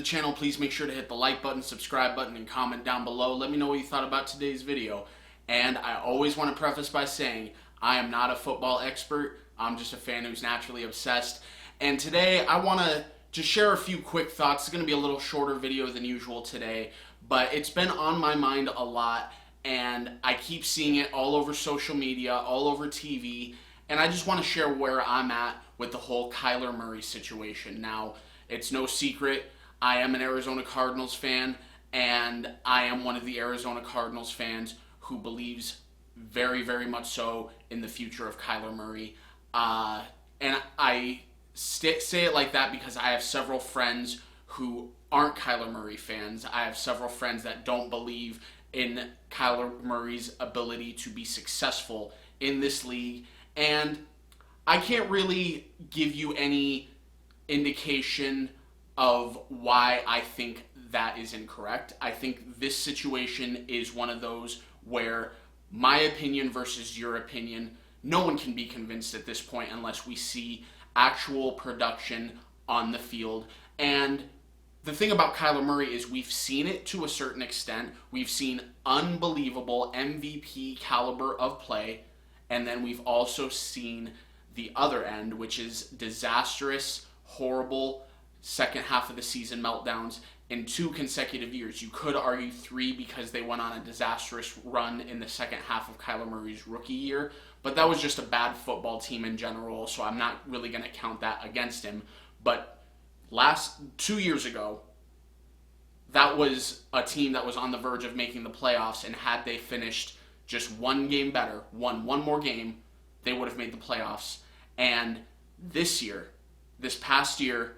the channel, please make sure to hit the like button, subscribe button, and comment down below. Let me know what you thought about today's video. And I always want to preface by saying, I am not a football expert. I'm just a fan who's naturally obsessed. And today, I want to just share a few quick thoughts. It's going to be a little shorter video than usual today, but it's been on my mind a lot, and I keep seeing it all over social media, all over TV, and I just want to share where I'm at with the whole Kyler Murray situation. Now, it's no secret, I am an Arizona Cardinals fan, and I am one of the Arizona Cardinals fans who believes very, very much so in the future of Kyler Murray. And I say it like that because I have several friends who aren't Kyler Murray fans. I have several friends that don't believe in Kyler Murray's ability to be successful in this league. And I can't really give you any indication of why I think that is incorrect. I think this situation is one of those where my opinion versus your opinion, no one can be convinced at this point unless we see actual production on the field. And the thing about Kyler Murray is we've seen it to a certain extent. We've seen unbelievable MVP caliber of play, and then we've also seen the other end, which is disastrous, horrible second half of the season meltdowns in 2 consecutive years. You could argue 3 because they went on a disastrous run in the second half of Kyler Murray's rookie year, but that was just a bad football team in general, so I'm not really going to count that against him. But 2 years ago, that was a team that was on the verge of making the playoffs, and had they finished just one game better, won one more game, they would have made the playoffs. And this past year,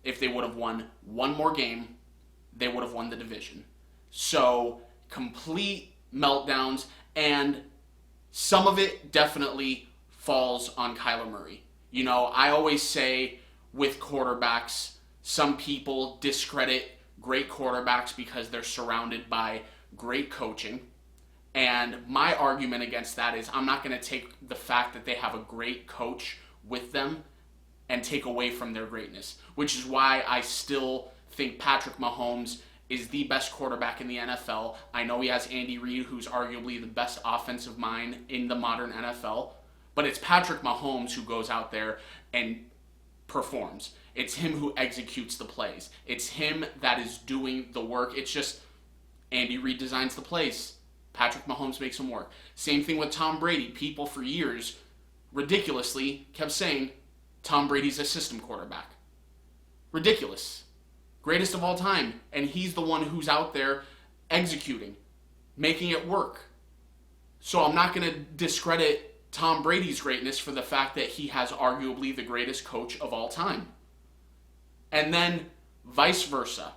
if they would have won one more game, they would have won the division. So, complete meltdowns, and some of it definitely falls on Kyler Murray. You know, I always say with quarterbacks, some people discredit great quarterbacks because they're surrounded by great coaching. And my argument against that is I'm not going to take the fact that they have a great coach with them and take away from their greatness, which is why I still think Patrick Mahomes is the best quarterback in the NFL. I know he has Andy Reid, who's arguably the best offensive mind in the modern NFL, but it's Patrick Mahomes who goes out there and performs. It's him who executes the plays. It's him that is doing the work. It's just Andy Reid designs the plays. Patrick Mahomes makes them work. Same thing with Tom Brady. People for years ridiculously kept saying Tom Brady's a system quarterback. Ridiculous. Greatest of all time. And he's the one who's out there executing, making it work. So I'm not going to discredit Tom Brady's greatness for the fact that he has arguably the greatest coach of all time. And then vice versa.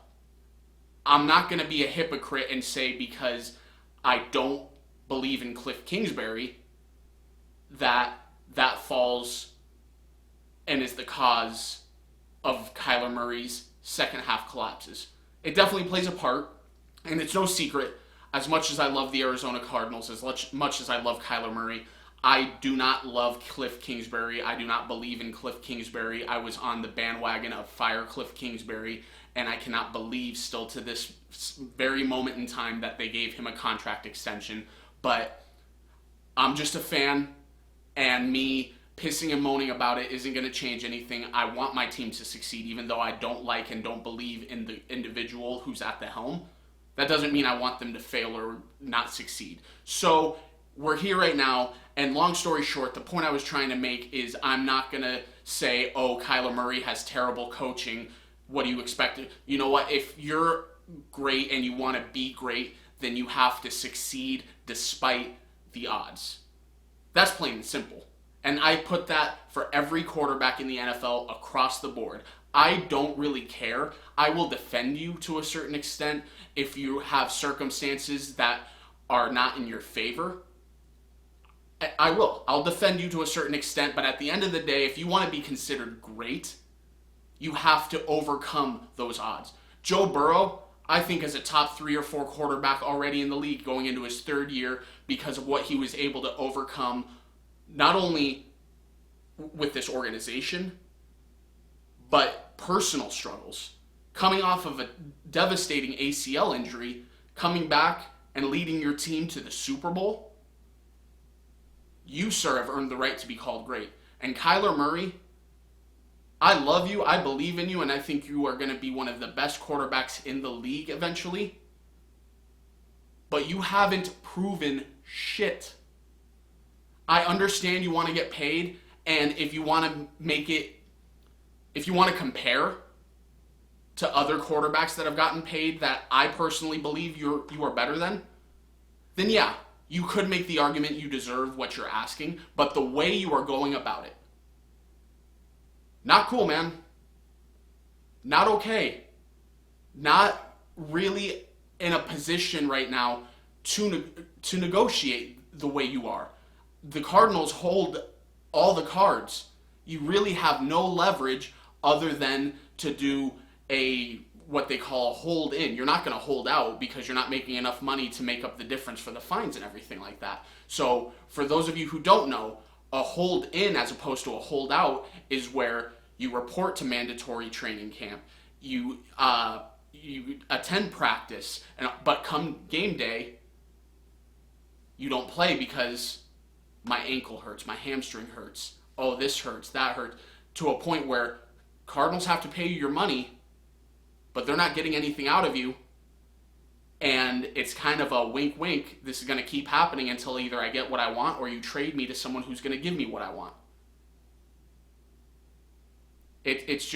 I'm not going to be a hypocrite and say because I don't believe in Cliff Kingsbury that falls and is the cause of Kyler Murray's second half collapses. It definitely plays a part, and it's no secret, as much as I love the Arizona Cardinals, as much as I love Kyler Murray, I do not love Cliff Kingsbury. I do not believe in Cliff Kingsbury. I was on the bandwagon of fire Cliff Kingsbury, and I cannot believe still to this very moment in time that they gave him a contract extension. But I'm just a fan, and me pissing and moaning about it isn't going to change anything. I want my team to succeed, even though I don't like and don't believe in the individual who's at the helm. That doesn't mean I want them to fail or not succeed. So we're here right now, and long story short, the point I was trying to make is I'm not going to say, oh, Kyler Murray has terrible coaching. What do you expect? You know what? If you're great and you want to be great, then you have to succeed despite the odds. That's plain and simple. And I put that for every quarterback in the NFL across the board. I don't really care. I will defend you to a certain extent if you have circumstances that are not in your favor. I will. I'll defend you to a certain extent, but at the end of the day, if you want to be considered great, you have to overcome those odds. Joe Burrow, I think, is a top 3 or 4 quarterback already in the league going into his 3rd year because of what he was able to overcome, not only with this organization, but personal struggles. coming off of a devastating ACL injury, coming back and leading your team to the Super Bowl, you, sir, have earned the right to be called great. And Kyler Murray, I love you, I believe in you, and I think you are going to be one of the best quarterbacks in the league eventually. But you haven't proven shit. I understand you want to get paid, and if you want to make it, if you want to compare to other quarterbacks that have gotten paid that I personally believe you are better than, then yeah, you could make the argument you deserve what you're asking, but the way you are going about it, not cool, man. Not okay. Not really in a position right now to negotiate the way you are. The Cardinals hold all the cards. You really have no leverage other than to do what they call a hold in. You're not going to hold out because you're not making enough money to make up the difference for the fines and everything like that. So for those of you who don't know, a hold in as opposed to a hold out is where you report to mandatory training camp, you attend practice, but come game day, you don't play because my ankle hurts, my hamstring hurts, oh, this hurts, that hurts, to a point where Cardinals have to pay you your money, but they're not getting anything out of you. And it's kind of a wink, wink. This is going to keep happening until either I get what I want or you trade me to someone who's going to give me what I want. It's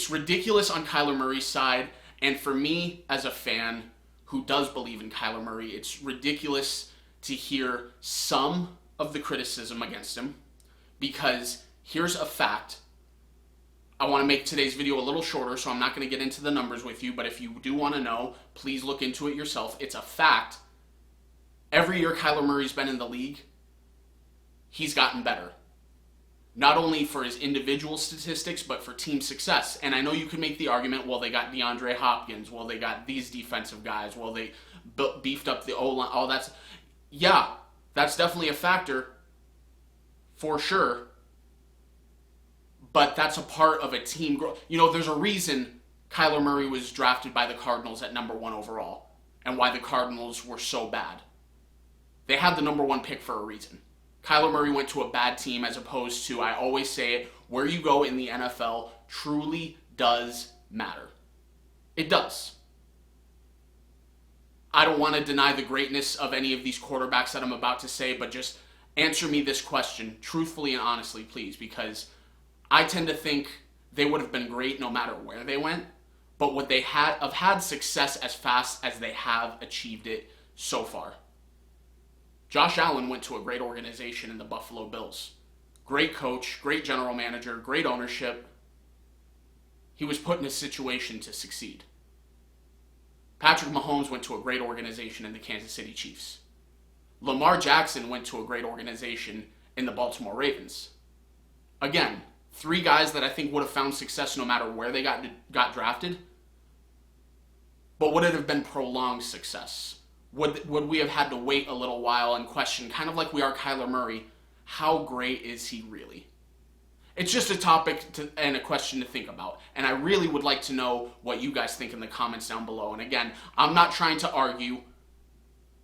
ridiculous on Kyler Murray's side. And for me, as a fan who does believe in Kyler Murray, it's ridiculous to hear some of the criticism against him. Because here's a fact. I want to make today's video a little shorter, so I'm not going to get into the numbers with you, but if you do want to know, please look into it yourself. It's a fact. Every year Kyler Murray's been in the league, he's gotten better. Not only for his individual statistics, but for team success. And I know you can make the argument, well, they got DeAndre Hopkins, well, they got these defensive guys, well, they beefed up the O-line, all that. Yeah, that's definitely a factor, for sure. But that's a part of a team growth. You know, there's a reason Kyler Murray was drafted by the Cardinals at number 1 overall and why the Cardinals were so bad. They had the number 1 pick for a reason. Kyler Murray went to a bad team as opposed to, I always say it, where you go in the NFL truly does matter. It does. I don't want to deny the greatness of any of these quarterbacks that I'm about to say, but just answer me this question truthfully and honestly, please, because I tend to think they would have been great no matter where they went, but would they have had success as fast as they have achieved it so far? Josh Allen went to a great organization in the Buffalo Bills. Great coach, great general manager, great ownership. He was put in a situation to succeed. Patrick Mahomes went to a great organization in the Kansas City Chiefs. Lamar Jackson went to a great organization in the Baltimore Ravens. Again, 3 guys that I think would have found success no matter where they got drafted. But would it have been prolonged success? Would we have had to wait a little while and question, kind of like we are Kyler Murray, how great is he really? It's just a topic and a question to think about. And I really would like to know what you guys think in the comments down below. And again, I'm not trying to argue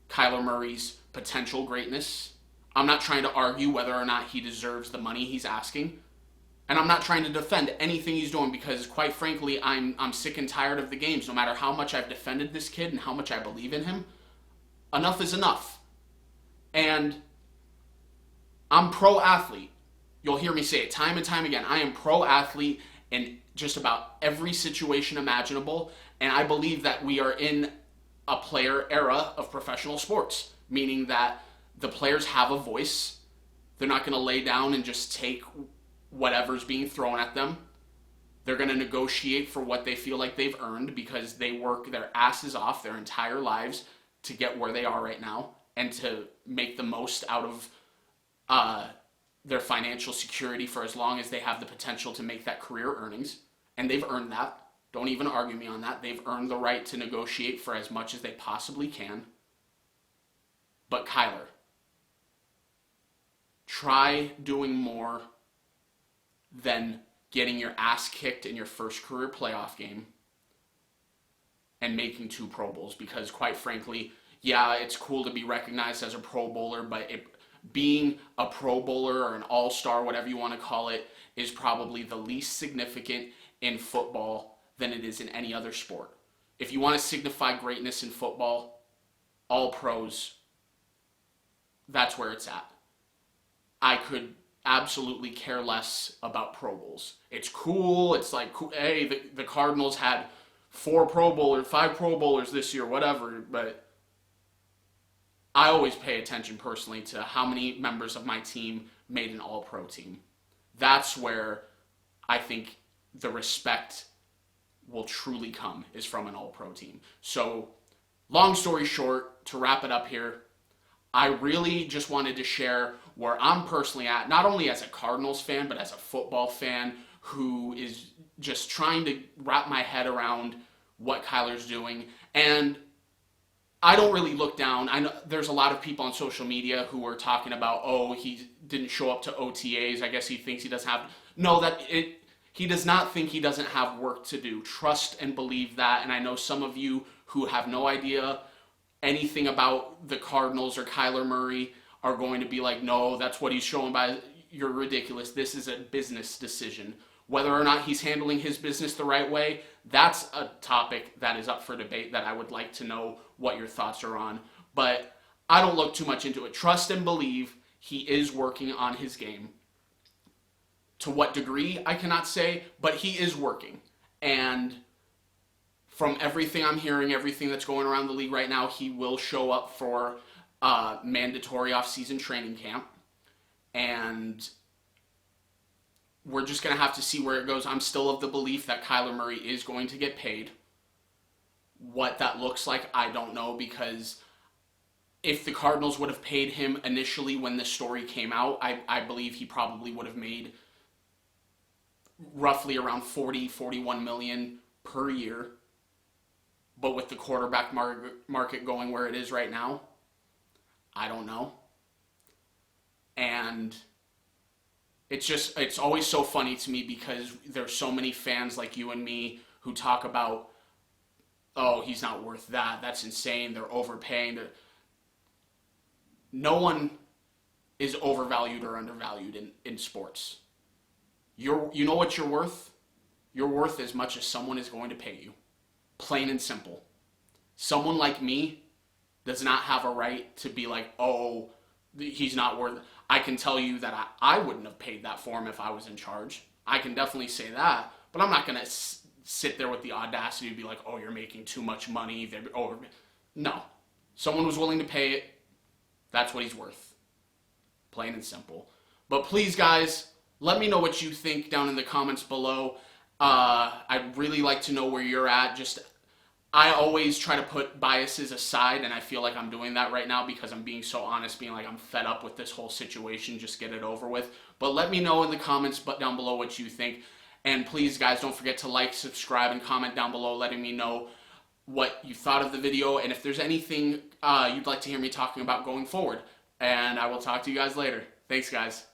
Kyler Murray's potential greatness. I'm not trying to argue whether or not he deserves the money he's asking. And I'm not trying to defend anything he's doing because, quite frankly, I'm sick and tired of the games. No matter how much I've defended this kid and how much I believe in him, enough is enough. And I'm pro-athlete. You'll hear me say it time and time again. I am pro-athlete in just about every situation imaginable. And I believe that we are in a player era of professional sports, meaning that the players have a voice. They're not going to lay down and just take whatever's being thrown at them. They're going to negotiate for what they feel like they've earned because they work their asses off their entire lives to get where they are right now and to make the most out of their financial security for as long as they have the potential to make that career earnings. And they've earned that. Don't even argue me on that. They've earned the right to negotiate for as much as they possibly can. But Kyler, try doing more than getting your ass kicked in your first career playoff game and making 2 Pro Bowls, because quite frankly, yeah, it's cool to be recognized as a Pro Bowler, but being a Pro Bowler or an All-Star, whatever you want to call it, is probably the least significant in football than it is in any other sport. If you want to signify greatness in football, All Pros, that's where it's at. I could absolutely care less about Pro Bowls. It's cool. It's like, hey, the Cardinals had 4 Pro Bowlers, 5 Pro Bowlers this year, whatever. But I always pay attention personally to how many members of my team made an All-Pro team. That's where I think the respect will truly come, is from an All-Pro team. So, long story short, to wrap it up here, I really just wanted to share where I'm personally at, not only as a Cardinals fan, but as a football fan who is just trying to wrap my head around what Kyler's doing. And I don't really look down. I know there's a lot of people on social media who are talking about, oh, he didn't show up to OTAs. I guess he thinks he doesn't have. No, he does not think he doesn't have work to do. Trust and believe that. And I know some of you who have no idea anything about the Cardinals or Kyler Murray are going to be like, no, that's what he's showing by. You're ridiculous. This is a business decision. Whether or not he's handling his business the right way, that's a topic that is up for debate that I would like to know what your thoughts are on. But I don't look too much into it. Trust and believe he is working on his game. To what degree, I cannot say, but he is working. And from everything I'm hearing, everything that's going around the league right now, he will show up for mandatory off-season training camp. And we're just going to have to see where it goes. I'm still of the belief that Kyler Murray is going to get paid. What that looks like, I don't know, because if the Cardinals would have paid him initially when this story came out, I believe he probably would have made roughly around 41 million per year. But with the quarterback market going where it is right now, I don't know. And it's always so funny to me because there's so many fans like you and me who talk about, oh, he's not worth that. That's insane. They're overpaying. No one is overvalued or undervalued in sports. You know what you're worth? You're worth as much as someone is going to pay you. Plain and simple. Someone like me does not have a right to be like, oh, he's not worth it. I can tell you that I wouldn't have paid that for him if I was in charge. I can definitely say that, but I'm not going to sit there with the audacity to be like, oh, you're making too much money. No. Someone was willing to pay it. That's what he's worth. Plain and simple. But please, guys, let me know what you think down in the comments below. I'd really like to know where you're at. I always try to put biases aside, and I feel like I'm doing that right now because I'm being so honest, being like I'm fed up with this whole situation, just get it over with. But let me know in the comments down below what you think. And please, guys, don't forget to like, subscribe, and comment down below letting me know what you thought of the video and if there's anything you'd like to hear me talking about going forward. And I will talk to you guys later. Thanks, guys.